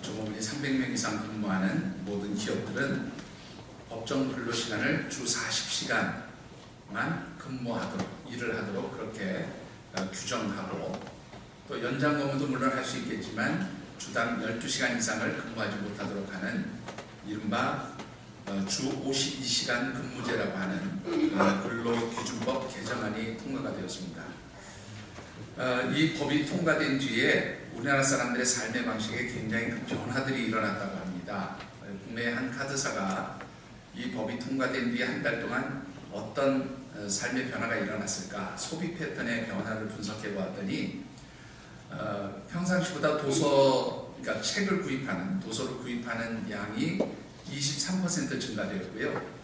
종업원이 300명 이상 근무하는 모든 기업들은 법정 근로시간을 주 40시간만 근무하도록, 일을 하도록 그렇게 규정하고, 또 연장 근무도 물론 할 수 있겠지만 주당 12시간 이상을 근무하지 못하도록 하는 이른바 주 52시간 근무제라고 하는 근로기준법 개정안이 통과가 되었습니다. 이 법이 통과된 뒤에 우리나라 사람들의 삶의 방식에 굉장히 큰 변화들이 일어났다고 합니다. 국내의 한 카드사가 이 법이 통과된 뒤에 한 달 동안 어떤 삶의 변화가 일어났을까, 소비 패턴의 변화를 분석해 보았더니 평상시보다 그러니까 책을 구입하는, 도서를 구입하는 양이 23% 증가되었고요.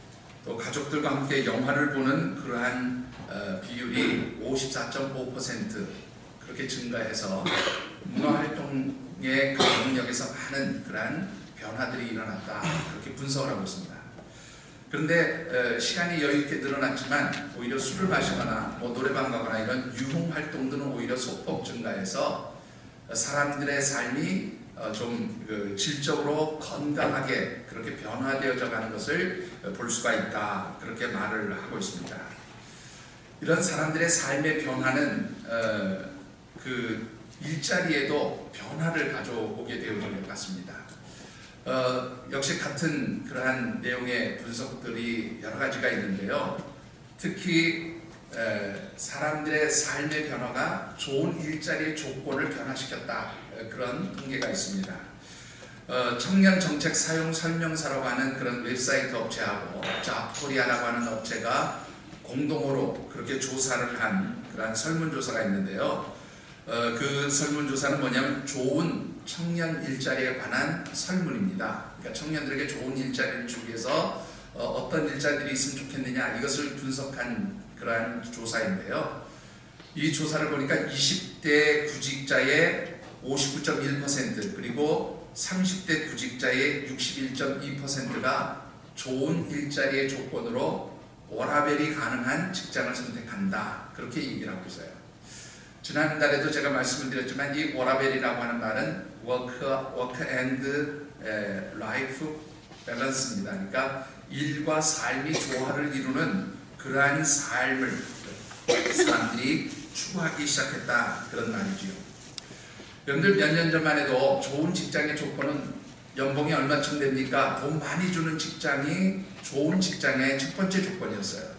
또 가족들과 함께 영화를 보는 그러한 비율이 54.5% 그렇게 증가해서 문화활동의 그 영역에서 많은 그러한 변화들이 일어났다, 그렇게 분석을 하고 있습니다. 그런데 시간이 여유 있게 늘어났지만 오히려 술을 마시거나 노래방 가거나 이런 유흥 활동들은 오히려 소폭 증가해서 사람들의 삶이 좀 질적으로 건강하게 그렇게 변화되어져 가는 것을 볼 수가 있다, 그렇게 말을 하고 있습니다. 이런 사람들의 삶의 변화는 그 일자리에도 변화를 가져오게 되어진 것 같습니다. 역시 같은 그러한 내용의 분석들이 여러 가지가 있는데요. 특히 사람들의 삶의 변화가 좋은 일자리의 조건을 변화시켰다, 그런 통계가 있습니다. 청년 정책 사용 설명서라고 하는 그런 웹사이트 업체하고 잡코리아라고 하는 업체가 공동으로 그렇게 조사를 한 그러한 설문조사가 있는데요. 그 설문조사는 뭐냐면 좋은 청년 일자리에 관한 설문입니다. 그러니까 청년들에게 좋은 일자리를 주기 위해서 어떤 일자리들이 있으면 좋겠느냐, 이것을 분석한 그러한 조사인데요. 이 조사를 보니까 20대 구직자의 59.1% 그리고 30대 구직자의 61.2%가 좋은 일자리의 조건으로 워라밸이 가능한 직장을 선택한다, 그렇게 얘기를 하고 있어요. 지난달에도 제가 말씀을 드렸지만 이 워라밸이라고 하는 말은 work and life balance입니다. 그러니까 일과 삶이 조화를 이루는 그러한 삶을 사람들이 추구하기 시작했다, 그런 말이지요. 여러분들 몇 년 전만 해도 좋은 직장의 조건은 연봉이 얼마쯤 됩니까? 돈 많이 주는 직장이 좋은 직장의 첫 번째 조건이었어요.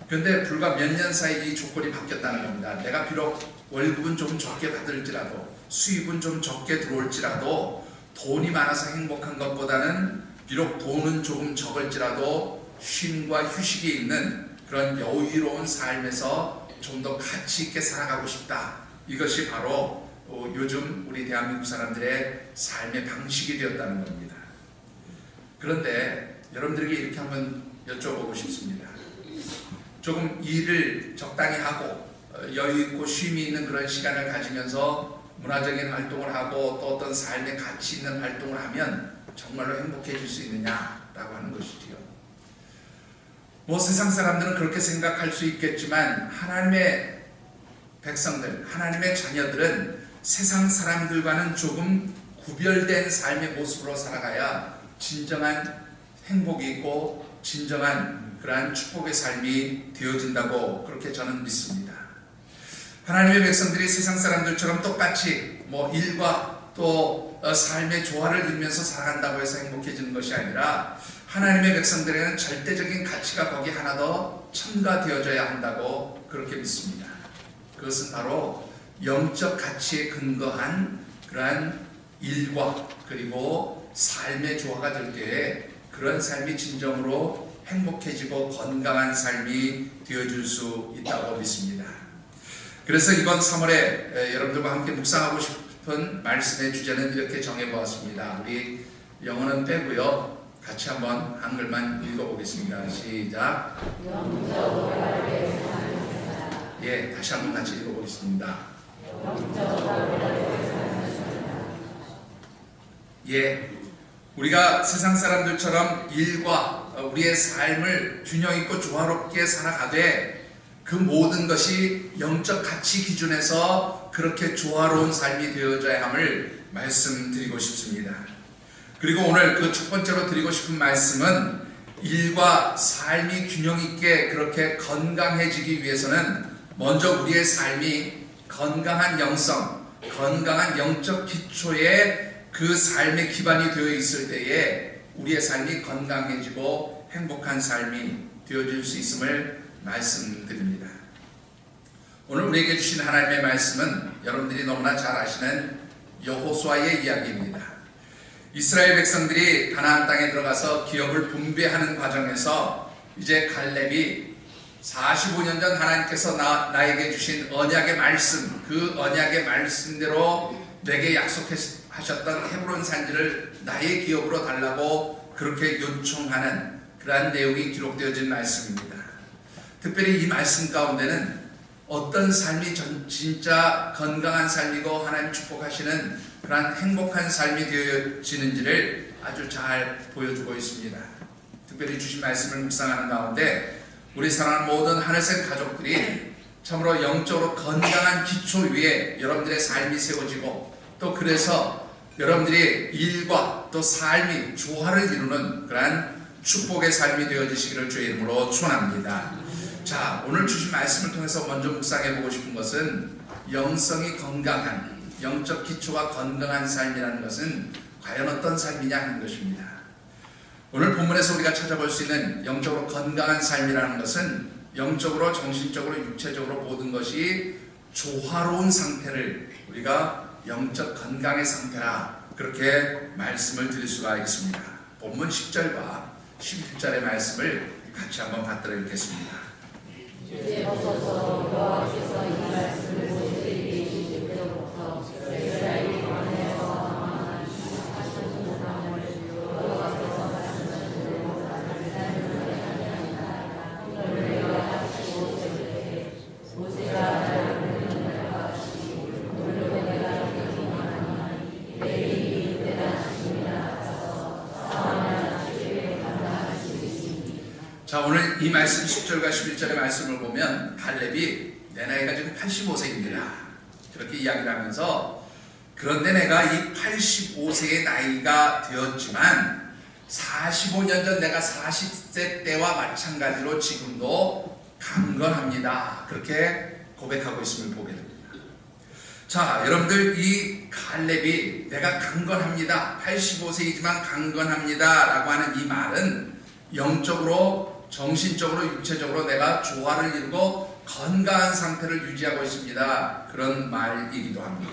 그런데 불과 몇 년 사이 이 조건이 바뀌었다는 겁니다. 내가 비록 월급은 좀 적게 받을지라도, 수입은 좀 적게 들어올지라도, 돈이 많아서 행복한 것보다는 비록 돈은 조금 적을지라도 쉼과 휴식이 있는 그런 여유로운 삶에서 좀 더 가치 있게 살아가고 싶다. 이것이 바로 요즘 우리 대한민국 사람들의 삶의 방식이 되었다는 겁니다. 그런데 여러분들에게 이렇게 한번 여쭤보고 싶습니다. 조금 일을 적당히 하고 여유 있고 쉼이 있는 그런 시간을 가지면서 문화적인 활동을 하고 또 어떤 삶의 가치 있는 활동을 하면 정말로 행복해질 수 있느냐라고 하는 것이지요. 세상 사람들은 그렇게 생각할 수 있겠지만 하나님의 백성들, 하나님의 자녀들은 세상 사람들과는 조금 구별된 삶의 모습으로 살아가야 진정한 행복이 있고 진정한 그러한 축복의 삶이 되어진다고 그렇게 저는 믿습니다. 하나님의 백성들이 세상 사람들처럼 똑같이 일과 또 삶의 조화를 이루면서 살아간다고 해서 행복해지는 것이 아니라 하나님의 백성들에게는 절대적인 가치가 거기 하나 더 첨가되어져야 한다고 그렇게 믿습니다. 그것은 바로 영적 가치에 근거한 그러한 일과 그리고 삶의 조화가 될 때에 그런 삶이 진정으로 행복해지고 건강한 삶이 되어줄 수 있다고 믿습니다. 그래서 이번 3월에 여러분들과 함께 묵상하고 싶은 말씀의 주제는 이렇게 정해보았습니다. 우리 영어는 빼고요, 같이 한번 한글만 읽어보겠습니다. 시작. 다시 한번 같이 읽어보겠습니다. 우리가 세상 사람들처럼 일과 우리의 삶을 균형 있고 조화롭게 살아가되 그 모든 것이 영적 가치 기준에서 그렇게 조화로운 삶이 되어져야 함을 말씀드리고 싶습니다. 그리고 오늘 그 첫 번째로 드리고 싶은 말씀은 일과 삶이 균형 있게 그렇게 건강해지기 위해서는 먼저 우리의 삶이 건강한 영성, 건강한 영적 기초에 그 삶의 기반이 되어 있을 때에 우리의 삶이 건강해지고 행복한 삶이 되어질 수 있음을 말씀드립니다. 오늘 우리에게 주신 하나님의 말씀은 여러분들이 너무나 잘 아시는 여호수아의 이야기입니다. 이스라엘 백성들이 가나안 땅에 들어가서 기업을 분배하는 과정에서 이제 갈렙이 45년 전 하나님께서 나에게 주신 언약의 말씀, 그 언약의 말씀대로 내게 약속하셨던 헤브론 산지를 나의 기업으로 달라고 그렇게 요청하는 그러한 내용이 기록되어진 말씀입니다. 특별히 이 말씀 가운데는 어떤 삶이 진짜 건강한 삶이고 하나님 축복하시는 그러한 행복한 삶이 되어지는지를 아주 잘 보여주고 있습니다. 특별히 주신 말씀을 묵상하는 가운데 우리 사랑하는 모든 하늘색 가족들이 참으로 영적으로 건강한 기초 위에 여러분들의 삶이 세워지고 또 그래서 여러분들이 일과 또 삶이 조화를 이루는 그러한 축복의 삶이 되어지시기를 주의 이름으로 축원합니다. 자, 오늘 주신 말씀을 통해서 먼저 묵상해 보고 싶은 것은 영성이 건강한 영적 기초가 건강한 삶이라는 것은 과연 어떤 삶이냐 하는 것입니다. 오늘 본문에서 우리가 찾아볼 수 있는 영적으로 건강한 삶이라는 것은 영적으로, 정신적으로, 육체적으로 모든 것이 조화로운 상태를 우리가 영적 건강의 상태라 그렇게 말씀을 드릴 수가 있습니다. 본문 10절과 11절의 말씀을 같이 한번 받들어 읽겠습니다. 여호와께서 이 말씀을 모세에게 이르실 때로부터 이스라엘이 광야에서 하시는 사람을 여호와께서 말씀하신 대로 내가 하시고 때 모세가 나를 부르는 바 같이 오늘도 내가 너희에게 말하니 내일이 그때나 주님이나 가서 싸우나 주의 감당할 수 있으니. 자, 오늘 이 말씀 10절과 11절의 말씀을 보면 갈렙이 내 나이가 지금 85세입니다. 그렇게 이야기를 하면서 그런데 내가 이 85세의 나이가 되었지만 45년 전 내가 40세 때와 마찬가지로 지금도 강건합니다. 그렇게 고백하고 있음을 보게 됩니다. 자, 여러분들 이 갈렙이 내가 강건합니다. 85세이지만 강건합니다 라고 하는 이 말은 영적으로 정신적으로 육체적으로 내가 조화를 이루고 건강한 상태를 유지하고 있습니다. 그런 말이기도 합니다.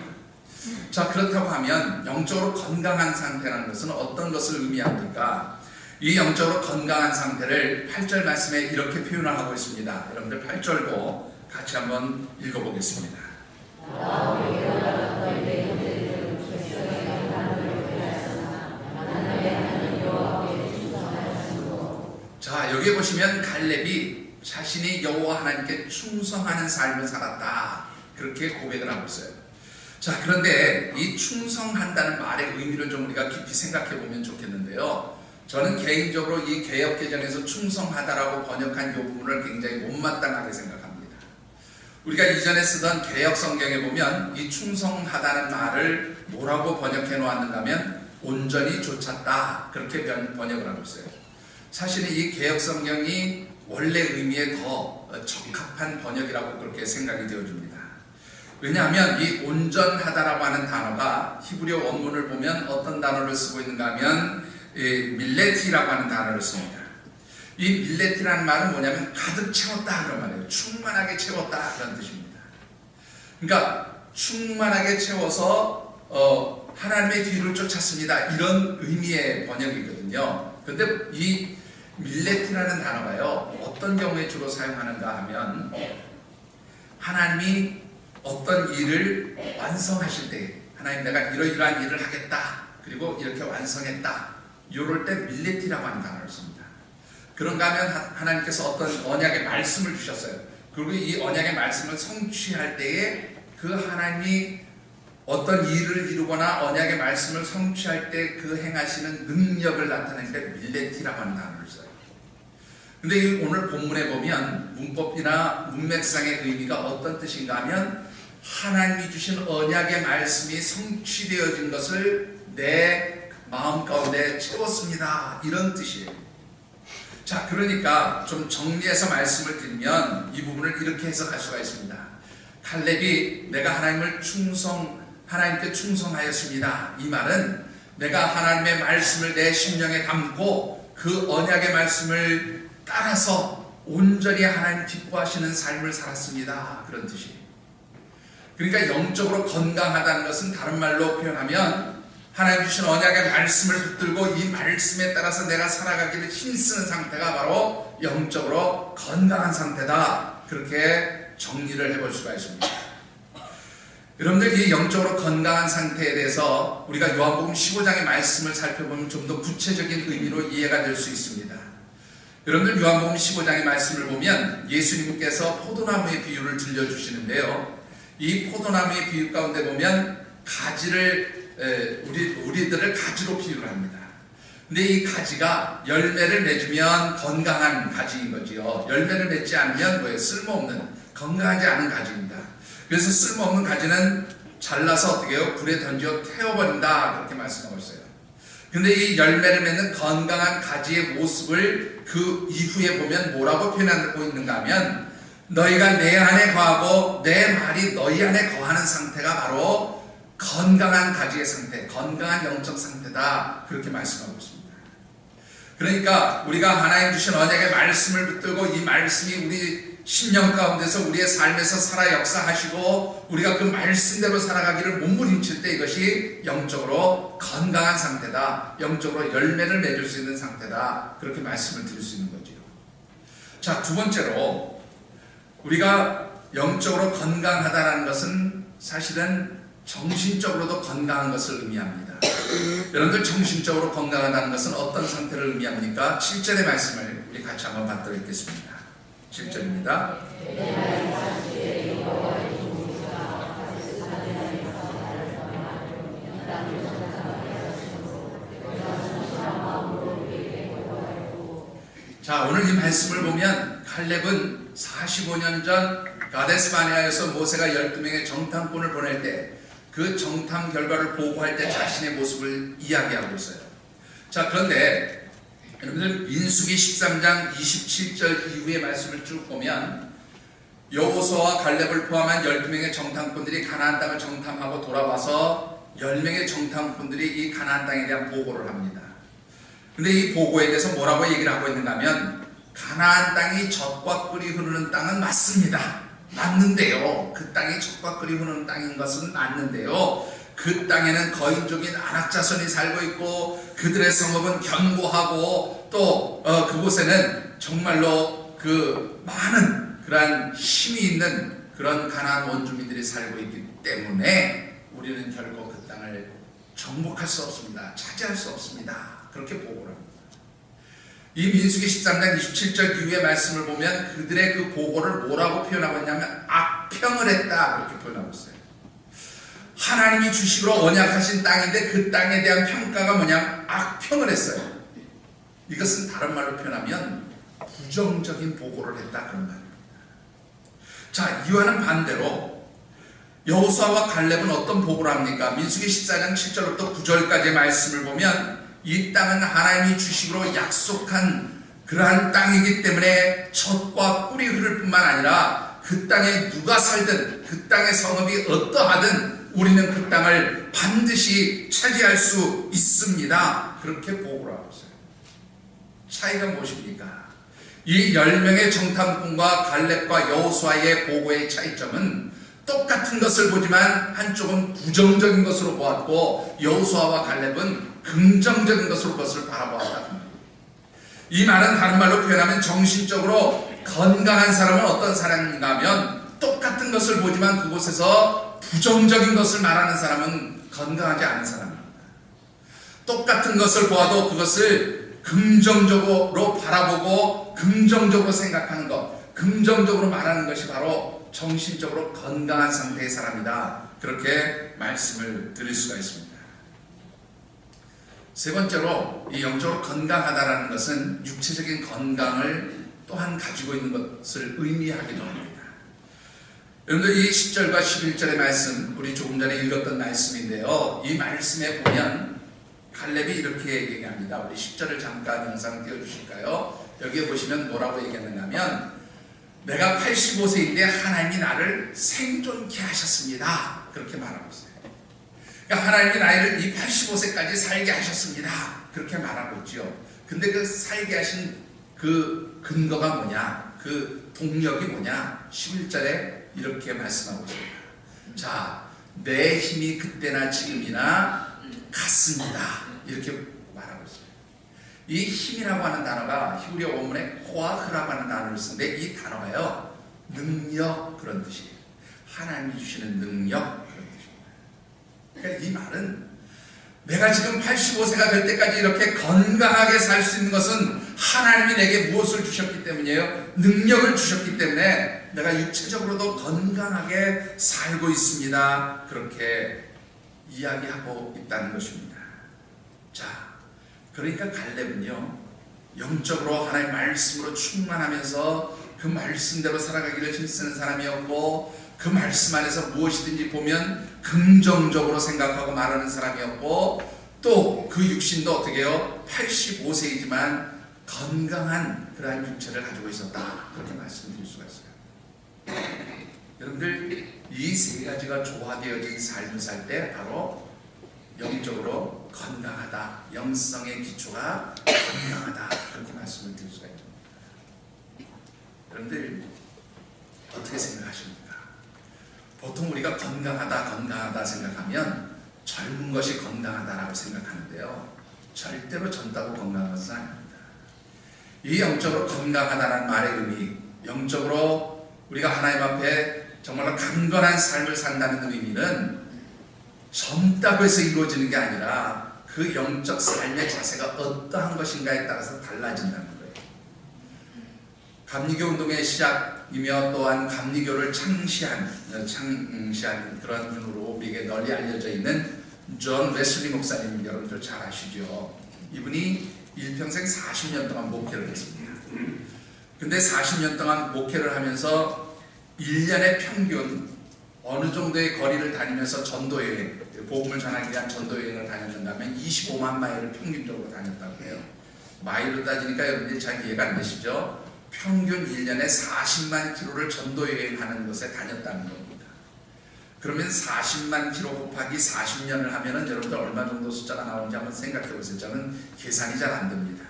자, 그렇다고 하면 영적으로 건강한 상태라는 것은 어떤 것을 의미합니까? 이 영적으로 건강한 상태를 8절 말씀에 이렇게 표현을 하고 있습니다. 여러분들 8절도 같이 한번 읽어보겠습니다. 자, 여기 보시면 갈렙이 자신이 여호와 하나님께 충성하는 삶을 살았다 그렇게 고백을 하고 있어요. 자, 그런데 이 충성한다는 말의 의미를 좀 우리가 깊이 생각해 보면 좋겠는데요. 저는 개인적으로 이 개역개정에서 충성하다라고 번역한 이 부분을 굉장히 못마땅하게 생각합니다. 우리가 이전에 쓰던 개역 성경에 보면 이 충성하다는 말을 뭐라고 번역해 놓았는가 하면 온전히 좇았다 그렇게 번역을 하고 있어요. 사실은 이 개역 성경이 원래 의미에 더 적합한 번역이라고 그렇게 생각이 되어집니다. 왜냐하면 이 온전하다라고 하는 단어가 히브리어 원문을 보면 어떤 단어를 쓰고 있는가 하면 밀레티라고 하는 단어를 씁니다. 이 밀레티라는 말은 뭐냐면 가득 채웠다 그런 말이에요. 충만하게 채웠다 그런 뜻입니다. 그러니까 충만하게 채워서 하나님의 뒤를 쫓았습니다. 이런 의미의 번역이거든요. 그런데 이 밀레티라는 단어가요, 어떤 경우에 주로 사용하는가 하면 하나님이 어떤 일을 완성하실 때 하나님 내가 이러이러한 일을 하겠다 그리고 이렇게 완성했다 이럴 때 밀레티라고 하는 단어를 씁니다. 그런가 하면 하나님께서 어떤 언약의 말씀을 주셨어요. 그리고 이 언약의 말씀을 성취할 때에 그 하나님이 어떤 일을 이루거나 언약의 말씀을 성취할 때 그 행하시는 능력을 나타낼 때 밀레티라고 하는 단어를 써요. 근데 오늘 본문에 보면 문법이나 문맥상의 의미가 어떤 뜻인가 하면 하나님이 주신 언약의 말씀이 성취되어진 것을 내 마음 가운데 채웠습니다. 이런 뜻이에요. 자, 그러니까 좀 정리해서 말씀을 드리면 이 부분을 이렇게 해석할 수가 있습니다. 칼렙이 내가 하나님께 충성하였습니다. 이 말은 내가 하나님의 말씀을 내 심령에 담고 그 언약의 말씀을 따라서 온전히 하나님 기뻐하시는 삶을 살았습니다. 그런 뜻이에요. 그러니까 영적으로 건강하다는 것은 다른 말로 표현하면 하나님 주신 언약의 말씀을 붙들고 이 말씀에 따라서 내가 살아가기를 힘쓰는 상태가 바로 영적으로 건강한 상태다. 그렇게 정리를 해볼 수가 있습니다. 여러분들 이 영적으로 건강한 상태에 대해서 우리가 요한복음 15장의 말씀을 살펴보면 좀 더 구체적인 의미로 이해가 될 수 있습니다. 여러분들 요한복음 15장의 말씀을 보면 예수님께서 포도나무의 비유를 들려주시는데요. 이 포도나무의 비유 가운데 보면 가지를 우리들을 가지로 비유를 합니다. 근데 이 가지가 열매를 맺으면 건강한 가지인 거지요. 열매를 맺지 않으면 뭐예요? 쓸모없는, 건강하지 않은 가지입니다. 그래서 쓸모없는 가지는 잘라서 어떻게 해요? 불에 던져 태워버린다. 그렇게 말씀하고 있어요. 근데 이 열매를 맺는 건강한 가지의 모습을 그 이후에 보면 뭐라고 표현하고 있는가 하면 너희가 내 안에 거하고 내 말이 너희 안에 거하는 상태가 바로 건강한 가지의 상태, 건강한 영적 상태다. 그렇게 말씀하고 있습니다. 그러니까 우리가 하나님 주신 언약의 말씀을 붙들고 이 말씀이 우리 심령 가운데서 우리의 삶에서 살아 역사하시고 우리가 그 말씀대로 살아가기를 몸부림칠 때 이것이 영적으로 건강한 상태다. 영적으로 열매를 맺을 수 있는 상태다. 그렇게 말씀을 드릴 수 있는 거죠. 자, 두 번째로 우리가 영적으로 건강하다는 것은 사실은 정신적으로도 건강한 것을 의미합니다. 여러분들 정신적으로 건강하다는 것은 어떤 상태를 의미합니까? 7절의 말씀을 우리 같이 한번 받도록 읽겠습니다. 7절입니다. 자, 오늘 이 말씀을 보면 칼렙은 45년 전 가데스 바네아에서 모세가 12명의 정탐꾼을 보낼 때 그 정탐 결과를 보고할 때 자신의 모습을 이야기하고 있어요. 자, 그런데 여러분들 민수기 13장 27절 이후의 말씀을 쭉 보면 여호수아와 갈렙을 포함한 12명의 정탐꾼들이 가나안 땅을 정탐하고 돌아와서 10명의 정탐꾼들이 이 가나안 땅에 대한 보고를 합니다. 근데 이 보고에 대해서 뭐라고 얘기를 하고 있는가 하면 가나안 땅이 젖과 꿀이 흐르는 땅은 맞습니다. 맞는데요. 그 땅이 젖과 꿀이 흐르는 땅인 것은 맞는데요. 그 땅에는 거인족인 안악자손이 살고 있고 그들의 성읍은 견고하고 또 그곳에는 정말로 그 많은 그러한 힘이 있는 그런 가나안 원주민들이 살고 있기 때문에 우리는 결코 그 땅을 정복할 수 없습니다. 차지할 수 없습니다. 그렇게 보고를 합니다. 이 민수기 13장 27절 이후의 말씀을 보면 그들의 그 보고를 뭐라고 표현하고 있냐면 악평을 했다. 그렇게 표현하고 있어요. 하나님이 주시기로 언약하신 땅인데 그 땅에 대한 평가가 뭐냐? 악평을 했어요. 이것은 다른 말로 표현하면 부정적인 보고를 했다. 그런 말입니다. 자, 이와는 반대로 여호수아와 갈렙은 어떤 보고를 합니까? 민수기 14장 7절부터 9절까지의 말씀을 보면 이 땅은 하나님이 주시기로 약속한 그러한 땅이기 때문에 젖과 꿀이 흐를 뿐만 아니라 그 땅에 누가 살든 그 땅의 성읍이 어떠하든 우리는 그 땅을 반드시 차지할 수 있습니다. 그렇게 보고를 하고 있어요. 차이가 무엇입니까? 이 10명의 정탐꾼과 갈렙과 여호수아의 보고의 차이점은 똑같은 것을 보지만 한쪽은 부정적인 것으로 보았고 여호수아와 갈렙은 긍정적인 것으로 그것을 바라보았다. 이 말은 다른 말로 표현하면 정신적으로 건강한 사람은 어떤 사람인가 하면 똑같은 것을 보지만 그곳에서 부정적인 것을 말하는 사람은 건강하지 않은 사람입니다. 똑같은 것을 보아도 그것을 긍정적으로 바라보고 긍정적으로 생각하는 것, 긍정적으로 말하는 것이 바로 정신적으로 건강한 상태의 사람이다. 그렇게 말씀을 드릴 수가 있습니다. 세 번째로 이 영적으로 건강하다라는 것은 육체적인 건강을 또한 가지고 있는 것을 의미하기도 합니다. 여러분들 이 10절과 11절의 말씀, 우리 조금 전에 읽었던 말씀인데요. 이 말씀에 보면 갈렙이 이렇게 얘기합니다. 우리 10절을 잠깐 영상 띄워주실까요? 여기에 보시면 뭐라고 얘기하는가 하면, 내가 85세인데 하나님이 나를 생존케 하셨습니다. 그렇게 말하고 있어요. 그러니까 하나님이 나를 이 85세까지 살게 하셨습니다. 그렇게 말하고 있죠. 근데 그 살게 하신 그 근거가 뭐냐, 그 동력이 뭐냐, 11절에 이렇게 말씀하고 있습니다. 자, 내 힘이 그때나 지금이나 같습니다. 이렇게 말하고 있어요. 이 힘이라고 하는 단어가 히브리어 원문에 코아흐라고 하는 단어를 쓰는데, 이 단어가요, 능력, 그런 뜻이에요. 하나님이 주시는 능력, 그런 뜻입니다. 그러니까 이 말은 내가 지금 85세가 될 때까지 이렇게 건강하게 살 수 있는 것은 하나님이 내게 무엇을 주셨기 때문이에요? 능력을 주셨기 때문에 내가 육체적으로도 건강하게 살고 있습니다. 그렇게 이야기하고 있다는 것입니다. 자, 그러니까 갈렙은요, 영적으로 하나님의 말씀으로 충만하면서 그 말씀대로 살아가기를 힘쓰는 사람이었고, 그 말씀 안에서 무엇이든지 보면 긍정적으로 생각하고 말하는 사람이었고, 또 그 육신도 어떻게 해요? 85세이지만 건강한 그러한 육체를 가지고 있었다. 그렇게 말씀드릴 수가 있어요. 여러분들, 이 세 가지가 조화되어진 삶을 살 때 바로 영적으로 건강하다, 영성의 기초가 건강하다, 그렇게 말씀을 드릴 수가 있습니다. 여러분들 어떻게 생각하십니까? 보통 우리가 건강하다 생각하면 젊은 것이 건강하다라고 생각하는데요, 절대로 젊다고 건강한 것은 아닙니다. 이 영적으로 건강하다는 말의 의미, 영적으로 우리가 하나님 앞에 정말로 강건한 삶을 산다는 의미는 젊다고 해서 이루어지는 게 아니라 그 영적 삶의 자세가 어떠한 것인가에 따라서 달라진다는 거예요. 감리교 운동의 시작이며 또한 감리교를 창시한 그런 분으로 우리에게 널리 알려져 있는 존 웨슬리 목사님, 여러분들 잘 아시죠? 이분이 일평생 40년 동안 목회를 했습니다. 근데 40년 동안 목회를 하면서 1년에 평균 어느 정도의 거리를 다니면서 전도여행, 복음을 전하기 위한 전도여행을 다녔는가 하면 25만 마일을 평균적으로 다녔다고 해요. 마일로 따지니까 여러분들이 잘 이해가 안 되시죠? 평균 1년에 40만 킬로를 전도여행하는 곳에 다녔다는 겁니다. 그러면 40만 킬로 곱하기 40년을 하면은 여러분들 얼마 정도 숫자가 나오는지 한번 생각해 보세요. 저는 계산이 잘 안 됩니다.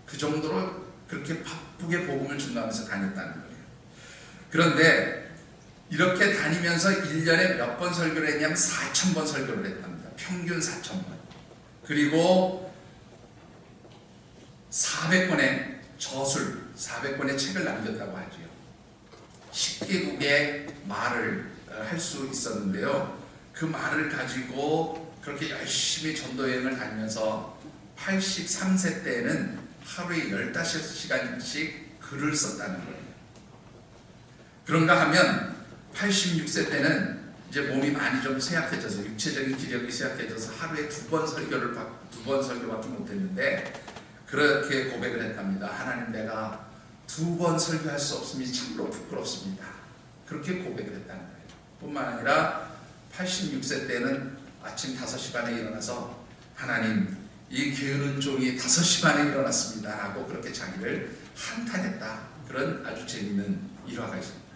그 정도로 그렇게 바쁘게 복음을 전하면서 다녔다는 거예요. 그런데 이렇게 다니면서 1년에 몇 번 설교를 했냐면 4,000번 설교를 했답니다. 평균 4,000번. 그리고 400권의 저술, 400권의 책을 남겼다고 하죠. 10개국의 말을 할 수 있었는데요. 그 말을 가지고 그렇게 열심히 전도여행을 다니면서 83세 때에는 하루에 15시간씩 글을 썼다는 거예요. 그런가 하면 86세 때는 이제 몸이 많이 좀 쇠약해져서, 육체적인 기력이 쇠약해져서 하루에 2번 설교밖에 못했는데 그렇게 고백을 했답니다. 하나님, 내가 2번 설교할 수 없음이 참으로 부끄럽습니다. 그렇게 고백을 했다는 거예요. 뿐만 아니라 86세 때는 아침 5시 반에 일어나서 하나님, 이 게으른 종이 5시 반에 일어났습니다 라고 그렇게 자기를 한탄했다. 그런 아주 재미있는 일화가 있습니다.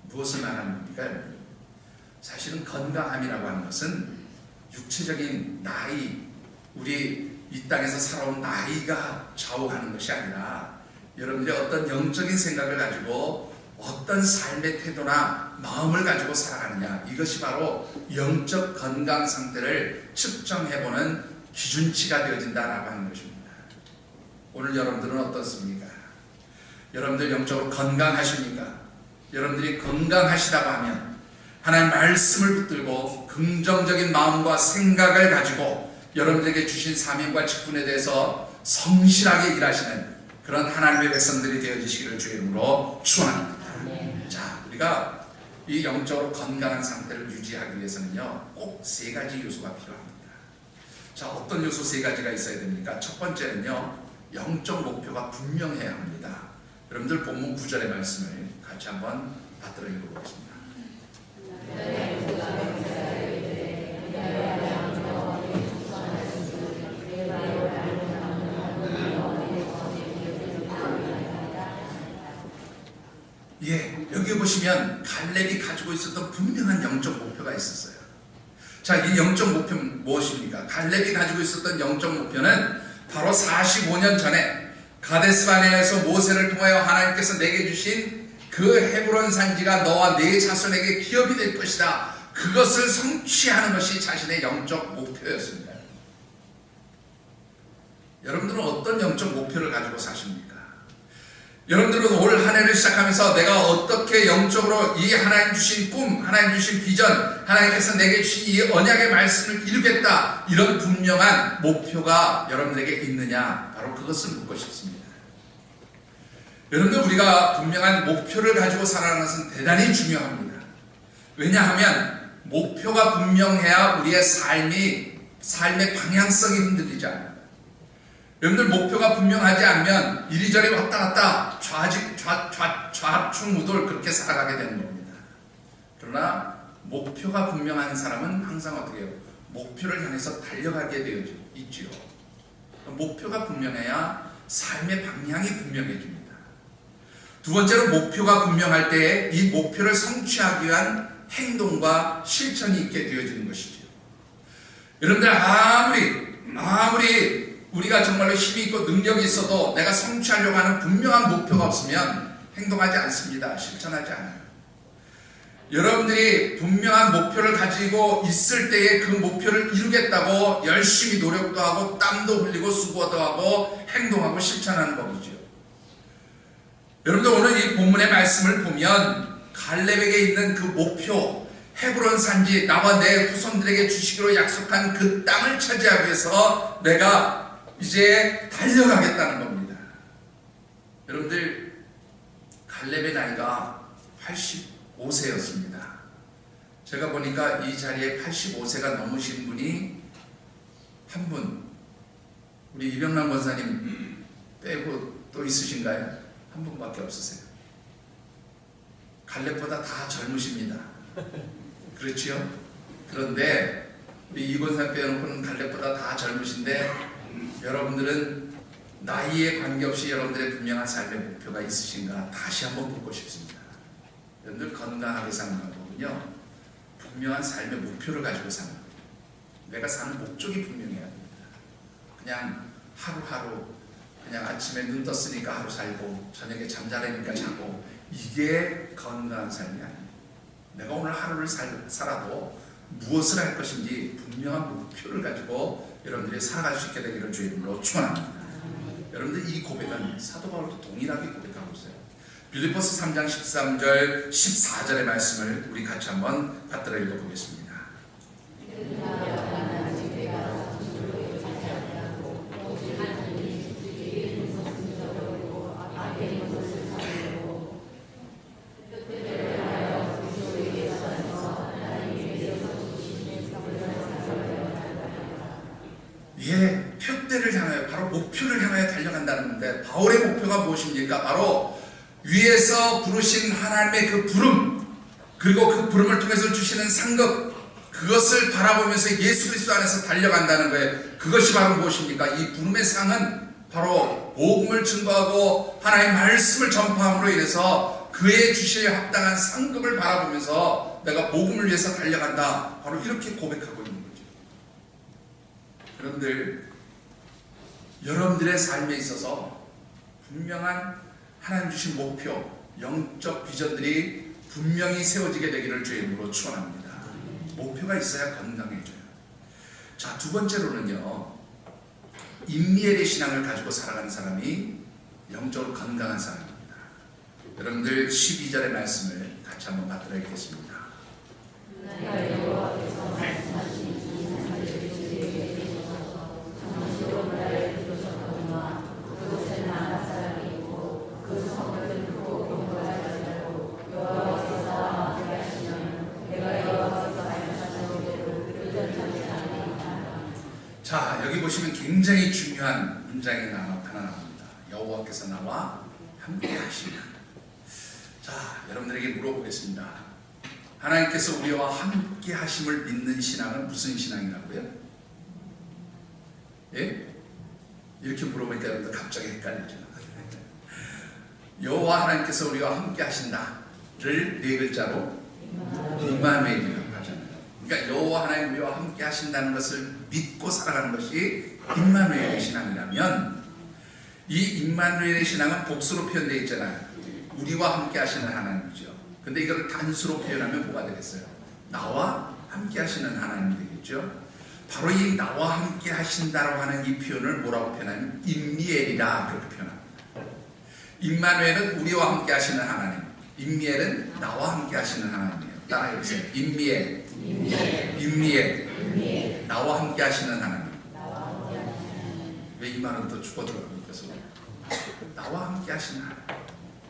무엇을 말하는 겁니까? 사실은 건강함이라고 하는 것은 육체적인 나이, 우리 이 땅에서 살아온 나이가 좌우하는 것이 아니라 여러분들이 어떤 영적인 생각을 가지고 어떤 삶의 태도나 마음을 가지고 살아가느냐, 이것이 바로 영적 건강 상태를 측정해보는 기준치가 되어진다라고 하는 것입니다. 오늘 여러분들은 어떻습니까? 여러분들 영적으로 건강하십니까? 여러분들이 건강하시다고 하면 하나님 말씀을 붙들고 긍정적인 마음과 생각을 가지고 여러분들에게 주신 사명과 직분에 대해서 성실하게 일하시는 그런 하나님의 백성들이 되어주시기를 주의 이름으로 축원합니다. 자, 우리가 이 영적으로 건강한 상태를 유지하기 위해서는요, 꼭 3가지 요소가 필요합니다. 자, 어떤 요소 3가지가 있어야 됩니까? 첫 번째는요, 영적 목표가 분명해야 합니다. 여러분들 본문 9절의 말씀을 같이 한번 받들어 읽어보겠습니다. 예, 여기 보시면 갈렙이 가지고 있었던 분명한 영적 목표가 있었어요. 자, 이 영적 목표는 무엇입니까? 갈렙이 가지고 있었던 영적 목표는 바로 45년 전에 가데스바네아에서 모세를 통하여 하나님께서 내게 주신 그 헤브론 산지가 너와 네 자손에게 기업이 될 것이다. 그것을 성취하는 것이 자신의 영적 목표였습니다. 여러분들은 어떤 영적 목표를 가지고 사십니까? 여러분들은 올 한 해를 시작하면서 내가 어떻게 영적으로 이 하나님 주신 꿈, 하나님 주신 비전, 하나님께서 내게 주신 이 언약의 말씀을 이루겠다, 이런 분명한 목표가 여러분들에게 있느냐, 바로 그것을 묻고 싶습니다. 여러분들, 우리가 분명한 목표를 가지고 살아가는 것은 대단히 중요합니다. 왜냐하면 목표가 분명해야 우리의 삶의 방향성이 흔들리지 않아요. 여러분들, 목표가 분명하지 않으면 이리저리 왔다 갔다 좌충우돌 그렇게 살아가게 되는 겁니다. 그러나 목표가 분명한 사람은 항상 어떻게 해요? 목표를 향해서 달려가게 되어 있지요. 목표가 분명해야 삶의 방향이 분명해집니다. 두 번째로, 목표가 분명할 때 이 목표를 성취하기 위한 행동과 실천이 있게 되어지는 것이죠. 여러분들, 아무리 우리가 정말로 힘이 있고 능력이 있어도 내가 성취하려고 하는 분명한 목표가 없으면 행동하지 않습니다. 실천하지 않아요. 여러분들이 분명한 목표를 가지고 있을 때에 그 목표를 이루겠다고 열심히 노력도 하고 땀도 흘리고 수고도 하고 행동하고 실천하는 법이죠. 여러분들, 오늘 이 본문의 말씀을 보면 갈렙에게 있는 그 목표, 헤브론 산지, 나와 내 후손들에게 주시기로 약속한 그 땅을 차지하기 위해서 내가 이제 달려가겠다는 겁니다. 여러분들, 갈렙의 나이가 85세였습니다. 제가 보니까 이 자리에 85세가 넘으신 분이 한 분, 우리 이병남 권사님 빼고 또 있으신가요? 한 분밖에 없으세요. 갈렙보다 다 젊으십니다. 그렇지요? 그런데 우리 이 권사 빼놓고는 갈렙보다 다 젊으신데, 여러분들은 나이에 관계없이 여러분들의 분명한 삶의 목표가 있으신가 다시 한번 보고 싶습니다. 여러분들, 건강하게 사는 방법은요, 분명한 삶의 목표를 가지고 사는 겁니다. 내가 사는 목적이 분명해야 됩니다. 그냥 하루하루, 그냥 아침에 눈 떴으니까 하루 살고 저녁에 잠자려니까 자고, 이게 건강한 삶이 아닙니다. 내가 오늘 하루를 살아도 무엇을 할 것인지 분명한 목표를 가지고 여러분들이 살아갈 수 있게 되기를 주의 이름으로 축원합니다. 여러분들, 이 고백은 사도 바울도 동일하게 고백하고 있어요. 빌립보서 3장 13절 14절의 말씀을 우리 같이 한번 받들어 읽어보겠습니다. 예, 표대를 향하여, 바로 목표를 향하여 달려간다는 건데, 바울의 목표가 무엇입니까? 바로 위에서 부르신 하나님의 그 부름, 그리고 그 부름을 통해서 주시는 상급, 그것을 바라보면서 예수 그리스도 안에서 달려간다는 거예요. 그것이 바로 무엇입니까? 이 부름의 상은 바로 복음을 증거하고 하나님의 말씀을 전파함으로 인해서 그의 주실 합당한 상급을 바라보면서 내가 복음을 위해서 달려간다, 바로 이렇게 고백하고 있는 거죠. 여러분들의 삶에 있어서 분명한 하나님 주신 목표, 영적 비전들이 분명히 세워지게 되기를 주의 이름으로 축원합니다. 목표가 있어야 건강해져요. 자, 두 번째로는요, 임미엘의 신앙을 가지고 살아가는 사람이 영적으로 건강한 사람입니다. 여러분들, 12절의 말씀을 같이 한번 받들어 읽겠습니다. 자, 여기 보시면 굉장히 중요한 문장이 하나 나옵니다. 여호와께서 나와 함께 하시리라. 자, 여러분들에게 물어보겠습니다. 하나님께서 우리와 함께 하심을 믿는 신앙은 무슨 신앙이라고요? 예? 이렇게 물어보니까 여러분들 갑자기 헷갈리죠. 여호와 하나님께서 우리와 함께 하신다를 네 글자로 임마누엘이라고 하잖아요. 그러니까 여호와 하나님 우리와 함께 하신다는 것을 믿고 살아가는 것이 임마누엘의 신앙이라면, 이 임마누엘의 신앙은 복수로 표현되어 있잖아요. 우리와 함께 하시는 하나님이죠. 근데 이걸 단수로 표현하면 뭐가 되겠어요? 나와 함께 하시는 하나님이 되겠죠. 바로 이 나와 함께 하신다라고 하는 이 표현을 뭐라고 표현하면 임미엘이라 그렇게 표현합니다. 임마누엘은 우리와 함께 하시는 하나님, 임미엘은 나와 함께 하시는 하나님이에요. 따라해 보세요. 임미엘, 임미엘, 나와 함께 하시는 하나님. 왜 이 말은 더 죽어들어갑니까? 나와 함께 하시는 하나님.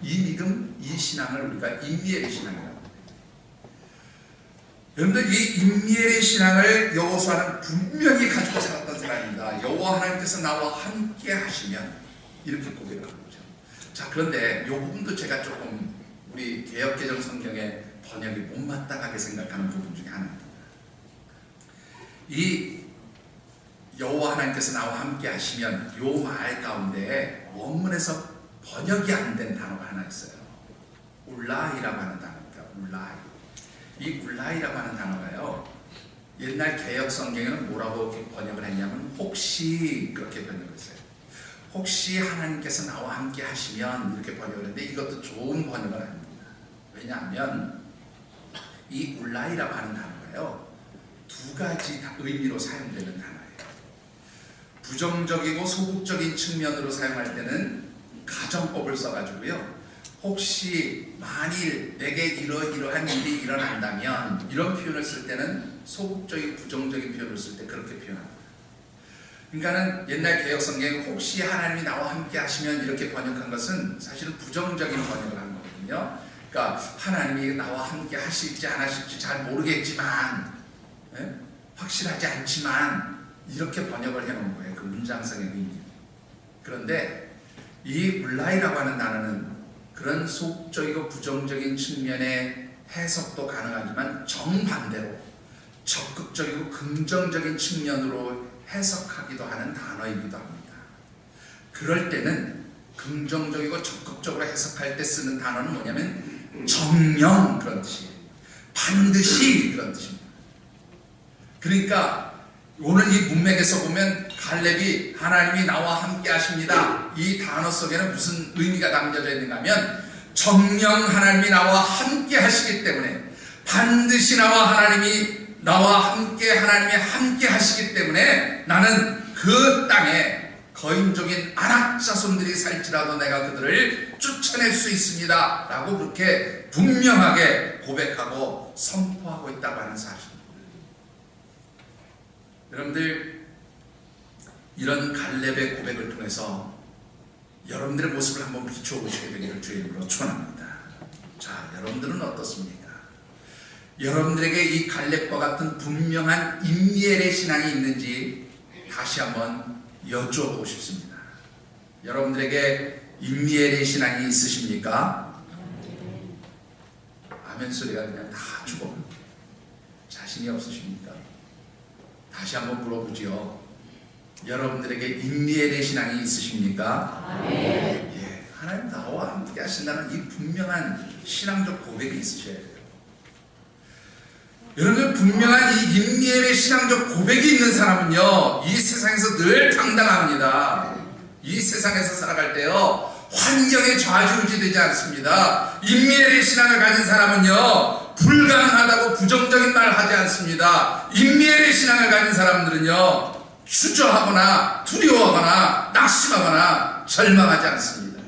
이 믿음, 이 신앙을 우리가 임미엘의 신앙이라고 합니다. 여러분들, 이 임미엘의 신앙을 여호수아는 분명히 가지고 살았던 사람입니다. 여호와 하나님께서 나와 함께 하시면 이렇게 고백을 하는 거죠. 자, 그런데 이 부분도 제가 조금 우리 개역개정 성경의 번역이 못마땅하게 생각하는 부분 중에 하나입니다. 이 여호와 하나님께서 나와 함께 하시면 이 말 가운데 원문에서 번역이 안 된 단어가 하나 있어요. 울라이라고 하는 단어입니다. 울라이. 이 울라이라고 하는 단어가요, 옛날 개역 성경에는 뭐라고 이렇게 번역을 했냐면 혹시 그렇게 번역을 했어요. 혹시 하나님께서 나와 함께 하시면 이렇게 번역을 했는데 이것도 좋은 번역은 아닙니다. 왜냐하면 이 울라이라고 하는 단어가요, 두 가지 의미로 사용되는 단어예요. 부정적이고 소극적인 측면으로 사용할 때는 가정법을 써가지고요, 혹시 만일 내게 이러이러한 일이 일어난다면, 이런 표현을 쓸 때는 소극적인 부정적인 표현을 쓸 때 그렇게 표현합니다. 그러니까는 옛날 개역 성경에 혹시 하나님이 나와 함께 하시면 이렇게 번역한 것은 사실은 부정적인 번역을 한 거거든요. 그러니까 하나님이 나와 함께 하실지 안 하실지 잘 모르겠지만, 확실하지 않지만 이렇게 번역을 해놓은 거예요. 그 문장성의 의미. 그런데 이 울라이라고 하는 단어는 그런 소극적이고 부정적인 측면의 해석도 가능하지만 정반대로 적극적이고 긍정적인 측면으로 해석하기도 하는 단어이기도 합니다. 그럴 때는 긍정적이고 적극적으로 해석할 때 쓰는 단어는 뭐냐면 정령, 그런 뜻이에요. 반드시, 그런 뜻입니다. 그러니까 오늘 이 문맥에서 보면 갈렙이 하나님이 나와 함께 하십니다, 이 단어 속에는 무슨 의미가 담겨져 있는가 하면, 정령 하나님이 나와 함께 하시기 때문에, 반드시 하나님이 함께 하시기 때문에 나는 그 땅에 거인족인 아낙 자손들이 살지라도 내가 그들을 쫓아낼 수 있습니다 라고 그렇게 분명하게 고백하고 선포하고 있다고 하는 사실입니다. 여러분들, 이런 갈렙의 고백을 통해서 여러분들의 모습을 한번 비추어 보시게 되기를 주의 이름으로 축원합니다. 자, 여러분들은 어떻습니까? 여러분들에게 이 갈렙과 같은 분명한 임미엘의 신앙이 있는지 다시 한번 여쭤보고 싶습니다. 여러분들에게 임미엘의 신앙이 있으십니까? 아멘 소리가 그냥 다 죽어. 자신이 없으십니까? 다시 한번 물어보지요. 여러분들에게 임미엘의 신앙이 있으십니까? 아멘. 예, 하나님 나와 함께 하신다는 이 분명한 신앙적 고백이 있으셔야 돼요. 여러분, 분명한 이 임미엘의 신앙적 고백이 있는 사람은요, 이 세상에서 늘 당당합니다. 이 세상에서 살아갈 때요, 환경에 좌지우지되지 않습니다. 임미엘의 신앙을 가진 사람은요, 불가능하다고 부정적인 말 하지 않습니다. 임미엘의 신앙을 가진 사람들은요, 주저하거나 두려워하거나 낙심하거나 절망하지 않습니다.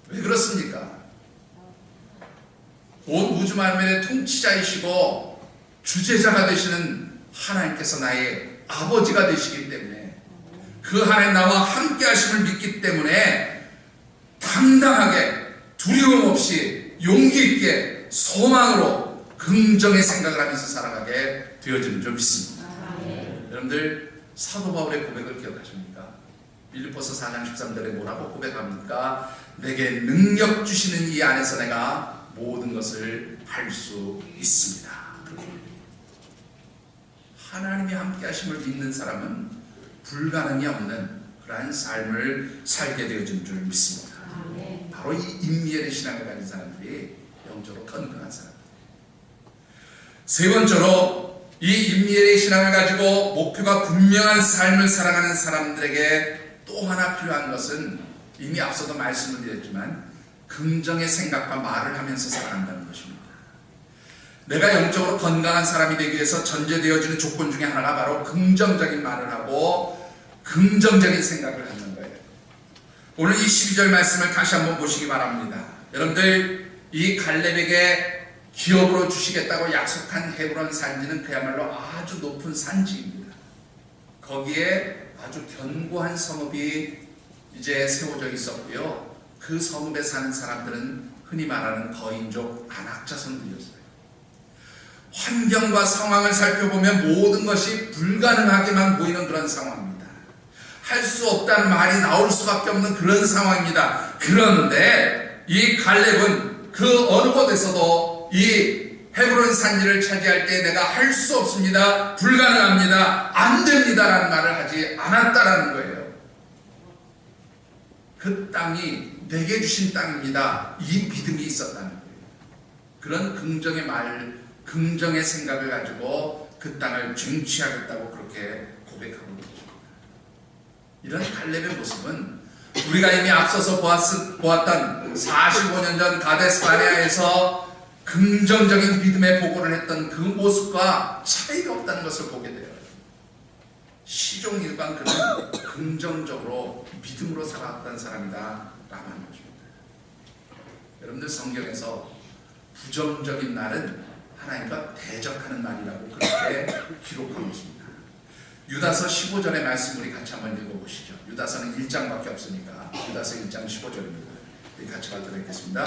왜 그렇습니까? 온 우주 만물의 통치자이시고 주제자가 되시는 하나님께서 나의 아버지가 되시기 때문에, 그 하나님 나와 함께 하심을 믿기 때문에 당당하게 두려움 없이 용기 있게 소망으로 긍정의 생각을 하면서 살아가게 되어지는 줄 믿습니다. 여러분들, 사도 바울의 고백을 기억하십니까? 빌립보서 4장 13절에 뭐라고 고백합니까? 내게 능력 주시는 이 안에서 내가 모든 것을 할 수 있습니다. 하나님이 함께 하심을 믿는 사람은 불가능이 없는 그러한 삶을 살게 되어진 줄 믿습니다. 바로 이 임미엘의 신앙을 가진 사람들이 영적으로 건강한 사람들. 세 번째로 이 임미엘의 신앙을 가지고 목표가 분명한 삶을 살아가는 사람들에게 또 하나 필요한 것은 이미 앞서도 말씀을 드렸지만 긍정의 생각과 말을 하면서 살아간다는 것입니다. 내가 영적으로 건강한 사람이 되기 위해서 전제되어지는 조건 중에 하나가 바로 긍정적인 말을 하고 긍정적인 생각을 하는 거예요. 오늘 이 12절 말씀을 다시 한번 보시기 바랍니다. 여러분들, 이 갈렙에게 기업으로 주시겠다고 약속한 헤브론 산지는 그야말로 아주 높은 산지입니다. 거기에 아주 견고한 성읍이 이제 세워져 있었고요. 그 성읍에 사는 사람들은 흔히 말하는 거인족 안악자손들이었어요. 환경과 상황을 살펴보면 모든 것이 불가능하게만 보이는 그런 상황입니다. 할 수 없다는 말이 나올 수밖에 없는 그런 상황입니다. 그런데 이 갈렙은 그 어느 곳에서도 이 헤브론 산지를 차지할 때 내가 할 수 없습니다, 불가능합니다, 안 됩니다 라는 말을 하지 않았다라는 거예요. 그 땅이 내게 주신 땅입니다, 이 믿음이 있었다는 거예요. 그런 긍정의 말, 긍정의 생각을 가지고 그 땅을 쟁취하겠다고 그렇게 고백하고 있습니다. 이런 갈렙의 모습은 우리가 이미 앞서서 보았던 45년 전 가데스 바네아에서 긍정적인 믿음의 보고를 했던 그 모습과 차이가 없다는 것을 보게 돼요. 시종일관 그는 긍정적으로 믿음으로 살아왔던 사람이다 라는 것입니다. 여러분들, 성경에서 부정적인 말은 하나님과 대적하는 말이라고 그렇게 기록하고 있습니다. 유다서 15절의 말씀 우리 같이 한번 읽어보시죠. 유다서는 1장밖에 없으니까 유다서 1장 15절입니다. 우리 같이 가도록 하겠습니다.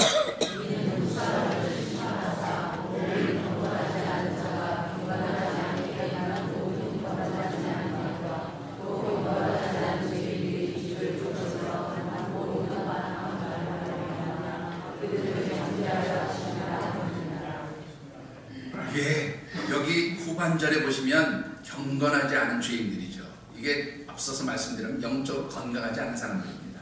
예, 여기 후반절에 보시면 경건하지 않은 죄인들이죠. 이게 앞서서 말씀드린 영적으로 건강하지 않은 사람들입니다.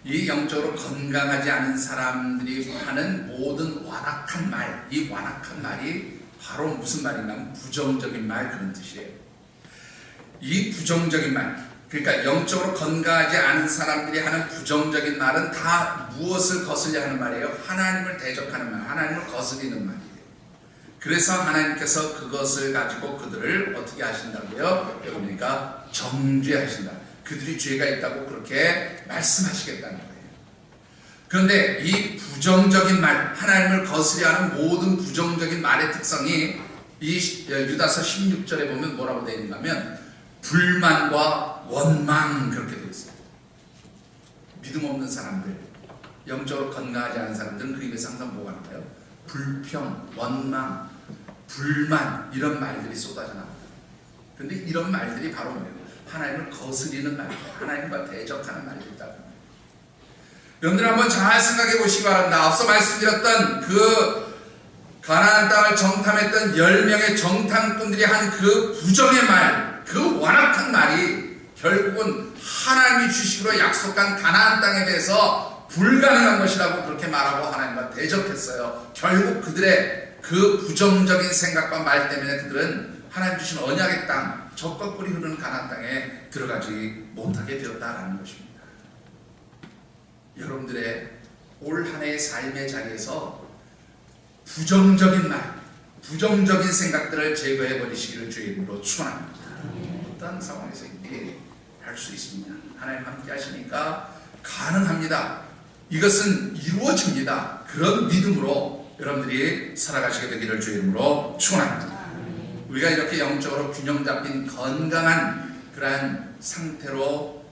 이 영적으로 건강하지 않은 사람들이 하는 모든 완악한 말, 이 완악한 말이 바로 무슨 말이냐면 부정적인 말, 그런 뜻이에요. 이 부정적인 말, 그러니까 영적으로 건강하지 않은 사람들이 하는 부정적인 말은 다 무엇을 거슬려 하는 말이에요? 하나님을 대적하는 말, 하나님을 거스리는 말이에요. 그래서 하나님께서 그것을 가지고 그들을 어떻게 하신다고요? 여기 보니까 정죄하신다. 그들이 죄가 있다고 그렇게 말씀하시겠다는 거예요. 그런데 이 부정적인 말, 하나님을 거스려 하는 모든 부정적인 말의 특성이 이 유다서 16절에 보면 뭐라고 되어 있는가 하면 불만과 원망, 그렇게 되어 있어요. 믿음 없는 사람들, 영적으로 건강하지 않은 사람들은 그 입에서 항상 뭐가 나와요? 불평, 원망, 불만, 이런 말들이 쏟아져 나옵니다. 그런데 이런 말들이 바로 뭐예요? 하나님을 거스리는 말이에요. 하나님과 대적하는 말들이다. 여러분들 한번 잘 생각해 보시기 바랍니다. 앞서 말씀드렸던 그 가나안 땅을 정탐했던 10명의 정탐꾼들이 한 그 부정의 말, 그 완악한 말이 결국은 하나님이 주시기로 약속한 가나안 땅에 대해서 불가능한 것이라고 그렇게 말하고 하나님과 대적했어요. 결국 그들의 그 부정적인 생각과 말 때문에 그들은 하나님 주신 언약의 땅, 젖과 꿀이 흐르는 가나안 땅에 들어가지 못하게 되었다라는 것입니다. 여러분들의 올 한 해의 삶의 자리에서 부정적인 말, 부정적인 생각들을 제거해 버리시기를 주의 이름으로 축원합니다. 어떤 상황에서든지 할 수 있습니다. 하나님 함께 하시니까 가능합니다. 이것은 이루어집니다. 그런 믿음으로 여러분들이 살아가시게 되기를 주의 이름으로 축원합니다. 우리가 이렇게 영적으로 균형 잡힌 건강한 그러한 상태로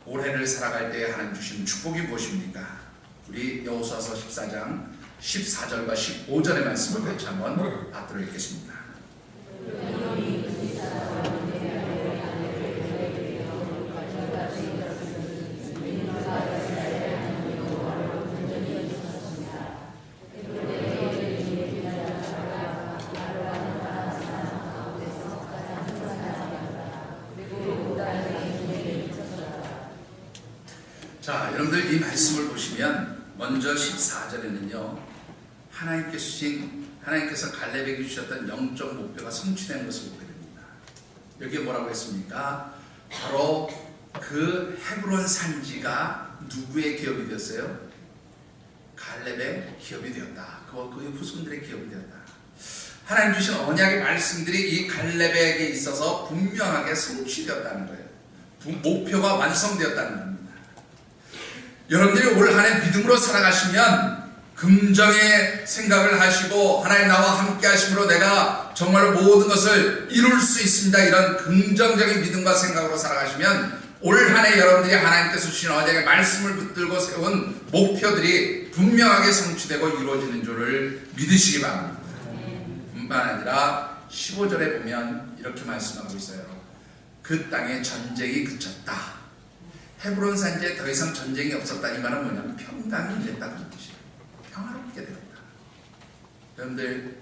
올해를 살아갈 때 하나님 주신 축복이 무엇입니까? 우리 여호수아서 14장 14절과 15절의 말씀을 같이 한번 받도록 읽겠습니다. 자, 여러분들 이 말씀을 보시면 먼저 14절에는요. 하나님께서 갈렙에게 주셨던 영적 목표가 성취된 것을 보게 됩니다. 여기에 뭐라고 했습니까? 바로 그 헤브론 산지가 누구의 기업이 되었어요? 갈렙의 기업이 되었다. 그의 후손들의 기업이 되었다. 하나님 주신 언약의 말씀들이 이 갈렙에게 있어서 분명하게 성취되었다는 거예요. 목표가 완성되었다는 겁니다. 여러분들이 올 한 해 믿음으로 살아가시면 긍정의 생각을 하시고 하나님 나와 함께 하심으로 내가 정말 모든 것을 이룰 수 있습니다. 이런 긍정적인 믿음과 생각으로 살아가시면 올 한 해 여러분들이 하나님께서 주신 언약의 말씀을 붙들고 세운 목표들이 분명하게 성취되고 이루어지는 줄을 믿으시기 바랍니다. 뿐만 아니라 15절에 보면 이렇게 말씀하고 있어요. 그 땅에 전쟁이 그쳤다. 헤브론 산지에 더 이상 전쟁이 없었다. 이 말은 뭐냐면 평강이 임했다는 뜻이에요. 평화롭게 되었다. 여러분들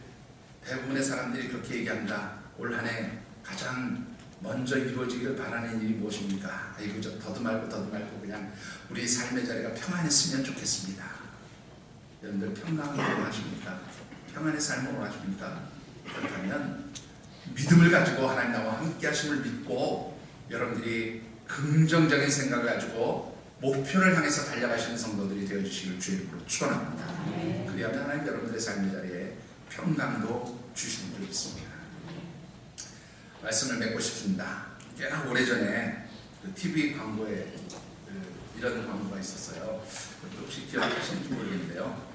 대부분의 사람들이 그렇게 얘기합니다. 올 한 해 가장 먼저 이루어지기를 바라는 일이 무엇입니까? 아이고 저 더도 말고 그냥 우리 삶의 자리가 평안했으면 좋겠습니다. 여러분들 평강을 원하십니까? 평안의 삶을 원하십니까? 그렇다면 믿음을 가지고 하나님 나와 함께 하심을 믿고 여러분들이 긍정적인 생각을 가지고 목표를 향해서 달려가시는 성도들이 되어주시길 주의 이름으로 축원합니다. 그리하면 하나님 여러분들의 삶의 자리에 평강도 주시는 줄 믿습니다. 말씀을 맺고 싶습니다. 꽤나 오래전에 그 TV 광고에 이런 광고가 있었어요. 혹시 기억하시는지 모르겠는데요.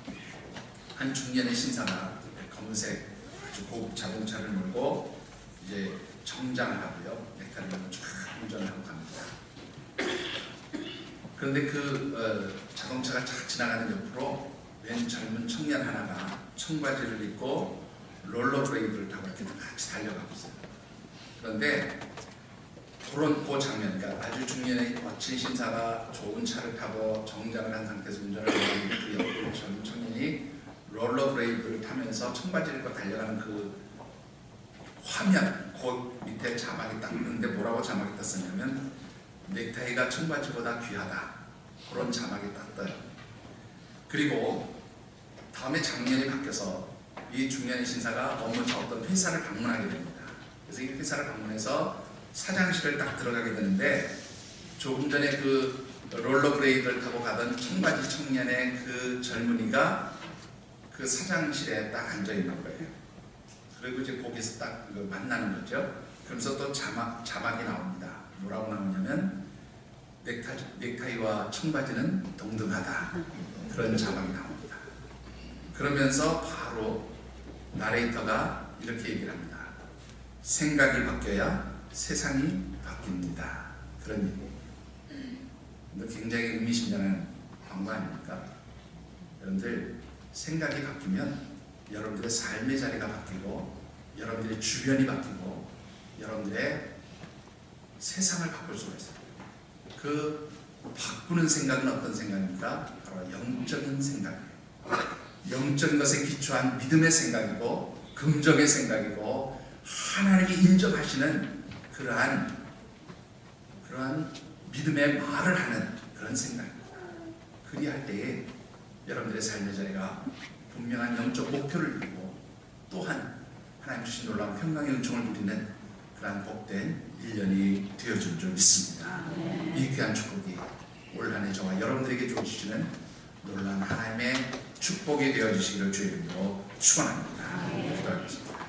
한 중년의 신사가 검은색 아주 고급 자동차를 몰고 이제 정장을 하고요. 넥타이를 쫙 운전을 하고 갑니다. 그런데 그 자동차가 쫙 지나가는 옆으로 웬 젊은 청년 하나가 청바지를 입고 롤러브레이드를 타고 이렇게 같이 달려가고 있어요. 그런데 그런 그 장면, 그러니까 아주 중년의 멋진 신사가 좋은 차를 타고 정장을 한 상태에서 운전을 하는데 그 옆으로 젊은 청년이 롤러브레이드를 타면서 청바지를 입고 달려가는 그 화면, 그 밑에 자막이 딱 있는데 뭐라고 자막이 떴었냐면 넥타이가 청바지보다 귀하다. 그런 자막이 딱 떠요. 그리고 다음에 장면이 바뀌어서 이 중년의 신사가 어떤 회사를 방문하게 됩니다. 그래서 이 회사를 방문해서 사장실을 딱 들어가게 되는데 조금 전에 그 롤러브레이드를 타고 가던 청바지 청년의 그 젊은이가 그 사장실에 딱 앉아 있는 거예요. 그리고 이제 거기서 딱 만나는 거죠. 그러면서 또 자막이 나옵니다. 뭐라고 나오냐면 넥타이와 청바지는 동등하다. 그런 자막이 나옵니다. 그러면서 바로 나레이터가 이렇게 얘기를 합니다. 생각이 바뀌어야 세상이 바뀝니다. 그런 얘기. 굉장히 의미심장한 광고 아닙니까? 여러분들 생각이 바뀌면 여러분들의 삶의 자리가 바뀌고 여러분들의 주변이 바뀌고 여러분들의 세상을 바꿀 수가 있어요. 그 바꾸는 생각은 어떤 생각입니까? 바로 영적인 생각이에요. 영적인 것에 기초한 믿음의 생각이고 긍정의 생각이고 하나님이 인정하시는 그러한 믿음의 말을 하는 그런 생각입니다. 그리할 때에 여러분들의 삶의 자리가 분명한 영적 목표를 이루고 또한 하나님 주신 놀라운 평강의 은총을 누리는 그러한 복된 1년이 되어줄 줄 믿습니다. 이 귀한 축복이 올 한 해 저와 여러분들에게 주시는 놀라운 하나님의 축복이 되어주시기를 주의 이름으로 축원합니다. 기도하겠습니다.